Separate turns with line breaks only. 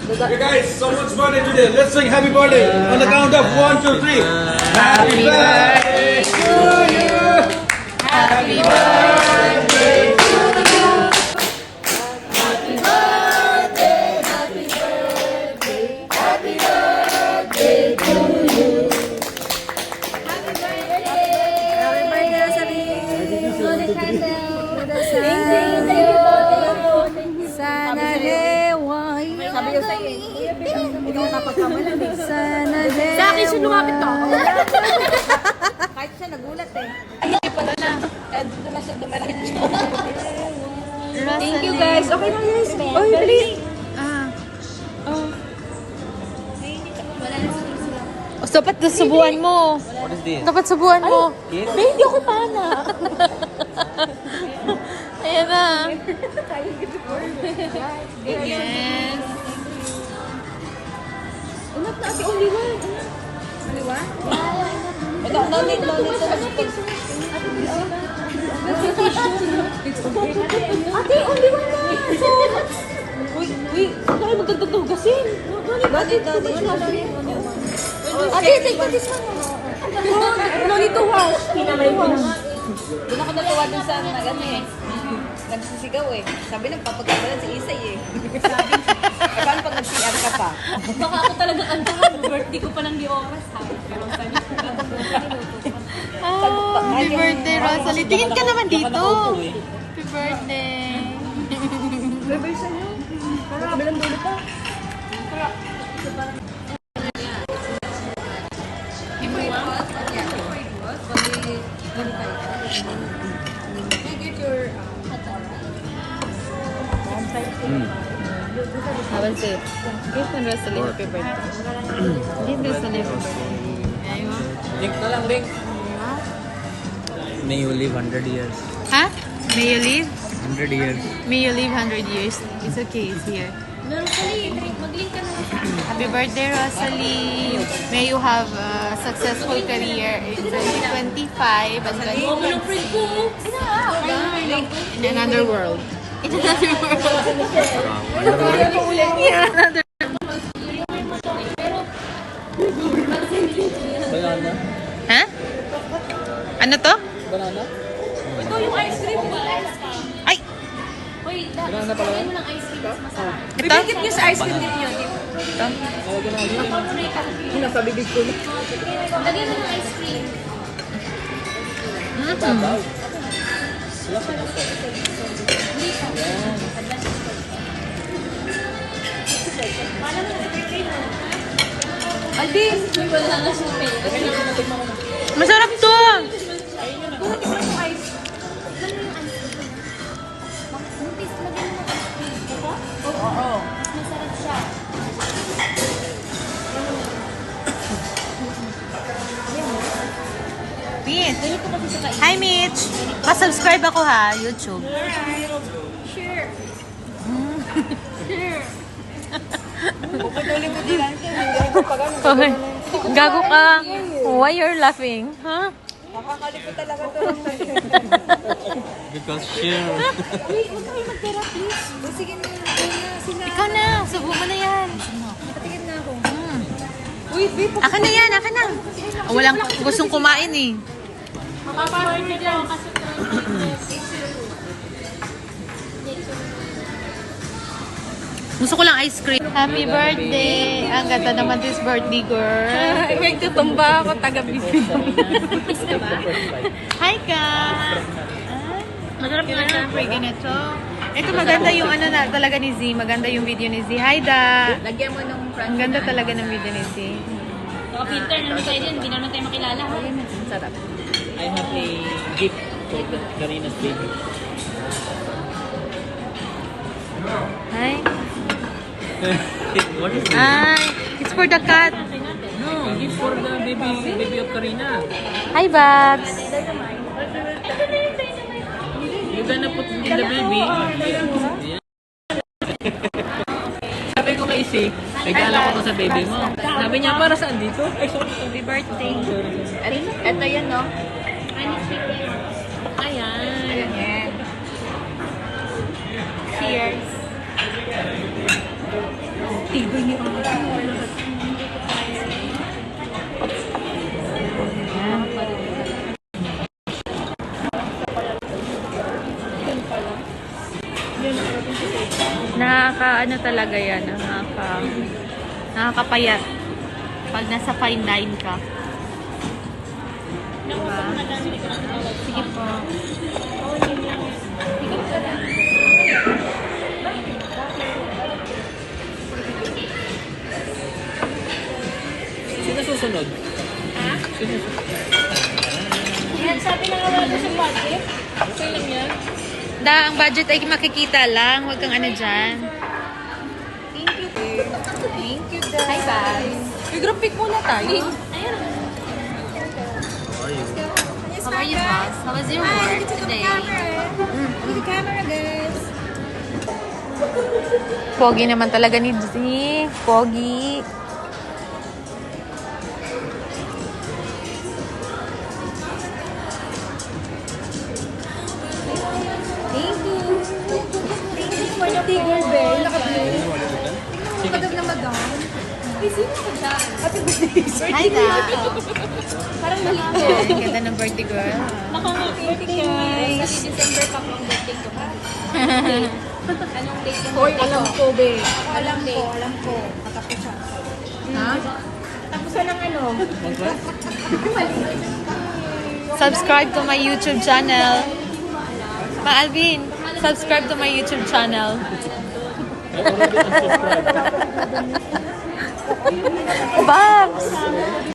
Hey guys, someone's birthday today. Let's sing happy birthday on the count of 1, 2, 3. Happy birthday to you. Happy birthday to you. Happy birthday, happy birthday, happy birthday to you.
Happy birthday, Rosalie. Thank you. Sana rewa. Sabi ko sa'yo eh. Hindi mo kapagkamalan eh. Sana rewa. Sa akin siya lumapit to. Kahit siya nagulat eh. Hindi pala na. Thank you guys. Okay na guys. Oh, really? Oh. O, dapat subuan mo.
What is this?
Dapat subuan mo.
Cake?
Babe, hindi ako pana. Ayan na. Yes. Unak na, only one. Only one? No need to Ate, only one na. Uy, tayo magdagdagdagasin. No need. Ate, take this one. No need to wash. Doon ako natuwa dun sa nagsisigaw eh. Sabi ng papagkabalan si Isay eh. Sabi, paano pag nag-CR ka pa?
Baka ako talaga kantahan. Birthday ko pa lang di oras ha. Pero sabi ko
Happy birthday, Rosalie. Tingin ka naman dito. Happy birthday. Bye-bye sa'yo. Parang kabilang dulo pa. I will say, give one Rosalie happy birthday. Give Rosalie happy birthday. Ayun.
Link na lang, link. May you live 100 years.
Ha? May you live?
100 years.
May you live 100 years. It's okay, it's here.
Rosalie, mag-link ka na.
Happy birthday, Rosalie. May you have a successful career in 2025 and
Oo, mo ng friend ko.
in another world. In another world.
Underworld.
Yeah, another.
Banana?
Ha? Ano to?
Banana?
Ito yung ice cream.
Ay!
Uy, lagyan mo ng ice cream. Mas masarap.
Ito?
Bibigit niyo sa ice cream din yun.
Ito?
Nasa bibig ko.
Lagyan mo ng ice cream.
Alvin!
Wala na siya pay.
Masarap to!
Oo. Masarap siya.
Mitch! Hi, Mitch! Pa-subscribe ako ha, YouTube.
Sure.
Okay. Gago ka. Why you're laughing? Huh?
Nakakalipot talaga to.
Because share.
Wait, huwag kayo magtira, please.
Sige na, sila.
Ikaw na. Subo mo na yan.
Nakatingin na ako.
Wait, wait.
Akin na yan. Akin na. Walang gustong kumain eh.
Makaparty ka dyan kasi
Gusto ko lang ice cream. Happy birthday! Ang ganda naman this birthday girl.
May tutumba ako, taga-busy.
Hi ka! Masarap nga syempre ganito. Ito maganda yung ano na talaga ni Z. Maganda yung video ni Z. Hi da!
Lagyan mo nung front.
Ang ganda talaga ng video ni Z.
naka-filter naman tayo din. Hindi naman tayo makilala. Ha?
Sarap.
I have a gift for Karina's baby.
Hi!
What is this?
Hi! It's for the cat.
No, gift for the baby of Karina.
Hi, Babs!
You're gonna put in the baby. Yeah. Sabi ko kay Isi, regalo ko to sa baby mo. Sabi niya, para saan dito? Ay, sorry.
Happy birthday!
Ito yan, no?
Ayan!
Ayan yan.
Cheers!
Tigoy Ano talaga yan, nakakapayat pag nasa fine line ka. Diba? Sige po.
Sino susunod?
Yan, sabi na nga wala sa budget. Okay lang yan.
Ang budget ay makikita lang. Huwag kang ano dyan.
Thank you, guys.
Hi, guys.
May group pic muna tayo.
Ayun.
How are you, boss? How was your work today?
Look at the camera, guys.
Pogi naman talaga ni Z. Pogi.
Thank you. Tiger Bear, naka-blue. Madam na madam. Ay, sino ka dyan? Happy birthday.
Hi, guys.
Parang maliit.
Ang ganda ng birthday girl.
Nakangiti guys. Kasi December pa ang birthday ko. Anong date mo?
Hoy, alam ko, be. Alam ko. Natapusan. Ha? Tapusan ng ano?
Subscribe to my YouTube channel. Alvin, subscribe to my YouTube channel. Babs!